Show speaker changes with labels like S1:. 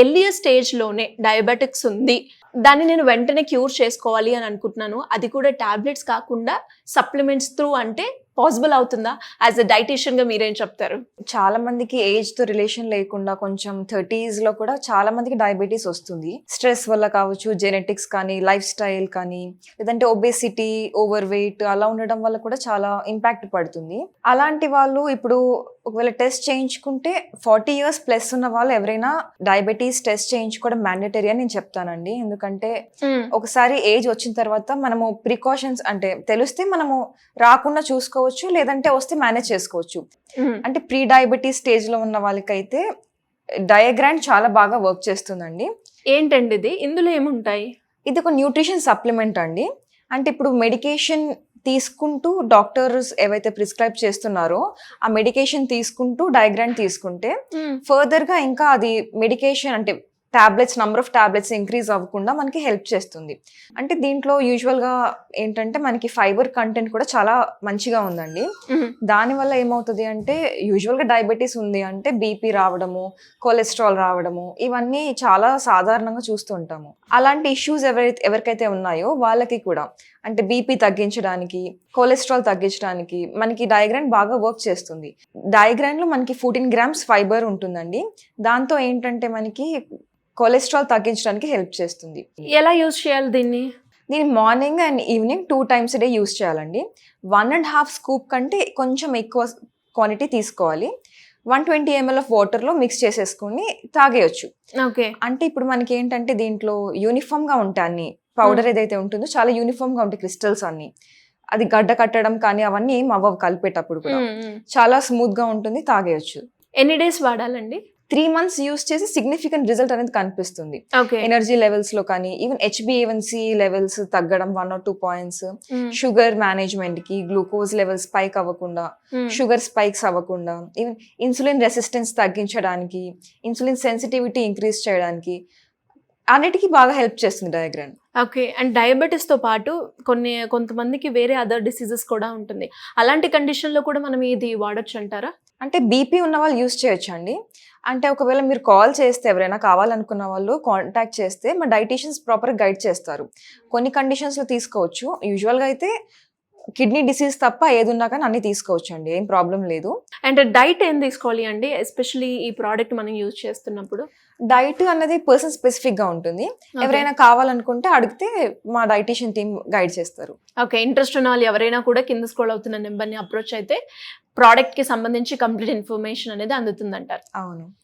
S1: Earlier స్టేజ్‌లోనే diabetics ఉంది. దాన్ని నేను వెంటనే క్యూర్ చేసుకోవాలి అని అనుకుంటున్నాను. అది కూడా టాబ్లెట్స్ కాకుండా సప్లిమెంట్స్ త్రూ అంటే పాసిబుల్ అవుతుందా? యాస్ ఎ డైటీషియన్‌గా మీరేం చెప్తారు?
S2: చాలా మందికి ఏజ్ తో రిలేషన్ లేకుండా కొంచెం 30s లో కూడా చాలా మందికి డయాబెటీస్ వస్తుంది. స్ట్రెస్ వల్ల కావచ్చు, జెనెటిక్స్ కానీ, లైఫ్ స్టైల్ కానీ, లేదంటే ఒబేసిటీ, ఓవర్ వెయిట్ అలా ఉండడం వల్ల కూడా చాలా ఇంపాక్ట్ పడుతుంది. అలాంటి వాళ్ళు ఇప్పుడు ఒకవేళ టెస్ట్ చేయించుకుంటే 40 years ప్లస్ ఉన్న వాళ్ళు ఎవరైనా డయాబెటీస్ టెస్ట్ చేయించుకోవడం మ్యాండేటరీ అని నేను చెప్తానండి. ఎందుకంటే ఒకసారి ఏజ్ వచ్చిన తర్వాత మనము ప్రికాషన్స్ అంటే తెలిస్తే మనము రాకుండా చూసుకోవచ్చు, లేదంటే వస్తే మేనేజ్ చేసుకోవచ్చు. అంటే ప్రీ డయాబెటీస్ స్టేజ్ లో ఉన్న వాళ్ళకైతే డయాగ్రాండ్ చాలా బాగా వర్క్ చేస్తుందండి.
S1: ఏంటండి ఇది? ఇందులో ఏముంటాయి?
S2: ఇది ఒక న్యూట్రిషన్ సప్లిమెంట్ అండి. అంటే ఇప్పుడు మెడికేషన్ తీసుకుంటూ డాక్టర్స్ ఏవైతే ప్రిస్క్రైబ్ చేస్తున్నారో ఆ మెడికేషన్ తీసుకుంటూ డయాగ్రామ్ తీసుకుంటే ఫర్దర్ గా ఇంకా అది మెడికేషన్ అంటే tablets number of tablets increase అవ్వకుండా మనకి హెల్ప్ చేస్తుంది. అంటే దీంట్లో యూజువల్ గా ఏంటంటే మనకి ఫైబర్ కంటెంట్ కూడా చాలా మంచిగా ఉందండి. దానివల్ల ఏమవుతుంది అంటే యూజువల్ గా డయాబెటీస్ ఉంది అంటే బీపీ రావడము, కొలెస్ట్రాల్ రావడము ఇవన్నీ చాలా సాధారణంగా చూస్తూ ఉంటాము. అలాంటి ఇష్యూస్ ఎవరికైతే ఉన్నాయో వాళ్ళకి కూడా అంటే బీపీ తగ్గించడానికి, కొలెస్ట్రాల్ తగ్గించడానికి మనకి డయాగ్రామ్ బాగా వర్క్ చేస్తుంది. డయాగ్రామ్ లో మనకి 14 grams ఫైబర్ ఉంటుందండి. దాంతో ఏంటంటే మనకి కొలెస్ట్రాల్ తగ్గించడానికి హెల్ప్ చేస్తుంది.
S1: ఎలా యూజ్ చేయాలి దీన్ని?
S2: Morning and evening 2 times a day use చేయాలండి. 1.5 scoop కంటే కొంచెం ఎక్కువ క్వాంటిటీ తీసుకోవాలి. 120 ml ఆఫ్ వాటర్లో మిక్స్ చేసేసుకుని తాగేయచ్చు.
S1: ఓకే.
S2: అంటే ఇప్పుడు మనకి ఏంటంటే దీంట్లో యూనిఫామ్ గా ఉంటాయి అన్ని పౌడర్ ఏదైతే ఉంటుందో చాలా యూనిఫామ్ గా ఉంటాయి క్రిస్టల్స్ అన్ని. అది గడ్డ కట్టడం కానీ అవన్నీ ఏం అవ్వవు కలిపేటప్పుడు కూడా. చాలా స్మూత్ గా ఉంటుంది, తాగేయచ్చు.
S1: ఎన్ని డేస్ వాడాలండి?
S2: 3 months యూస్ చేసి సిగ్నిఫికెంట్ రిజల్ట్ అనేది కనిపిస్తుంది. ఎనర్జీ లెవెల్స్ లో కానీ, ఈవెన్ HbA1c లెవెల్స్ తగ్గడం 1 or 2 points, షుగర్ మేనేజ్మెంట్ కి, గ్లూకోజ్ లెవెల్స్ స్పైక్ అవ్వకుండా, షుగర్ స్పైక్స్ అవ్వకుండా, ఈవెన్ ఇన్సులిన్ రెసిస్టెన్స్ తగ్గించడానికి, ఇన్సులిన్ సెన్సిటివిటీ ఇంక్రీజ్ చేయడానికి అన్నిటికీ బాగా హెల్ప్ చేస్తుంది డయాగ్రామ్.
S1: ఓకే. అండ్ డయాబెటీస్ తో పాటు కొంతమందికి వేరే అదర్ డిసీజెస్ కూడా ఉంటుంది. అలాంటి కండిషన్ లో కూడా మనం ఇది వాడొచ్చు అంటారా?
S2: అంటే బీపీ ఉన్న వాళ్ళు యూస్ చేయొచ్చు అండి. అంటే ఒకవేళ మీరు కాల్ చేస్తే ఎవరైనా కావాలనుకున్న వాళ్ళు కాంటాక్ట్ చేస్తే మా డైటీషియన్స్ ప్రాపర్ గైడ్ చేస్తారు. కొన్ని కండిషన్స్ లో తీసుకోవచ్చు. యూజువల్ గా అయితే కిడ్నీ డిసీజ్ తప్ప ఏది ఉన్నా కానీ అన్ని తీసుకోవచ్చు అండి, ఏం ప్రాబ్లం లేదు.
S1: అండ్ డైట్ ఏం తీసుకోవాలి అండి, ఎస్పెషల్లీ ఈ ప్రోడక్ట్ మనం యూజ్ చేస్తున్నప్పుడు?
S2: డైట్ అన్నది పర్సన్ స్పెసిఫిక్ గా ఉంటుంది. ఎవరైనా కావాలనుకుంటే అడిగితే మా డైటీషియన్ టీమ్ గైడ్ చేస్తారు.
S1: ఓకే. ఇంట్రెస్ట్ ఉన్న వాళ్ళు ఎవరైనా కూడా కింద స్క్రోల్ అవుతున్న నెంబర్ని అప్రోచ్ అయితే ప్రోడక్ట్ కి సంబంధించి కంప్లీట్ ఇన్ఫర్మేషన్ అనేది అందుతుందంటారు.
S2: అవును.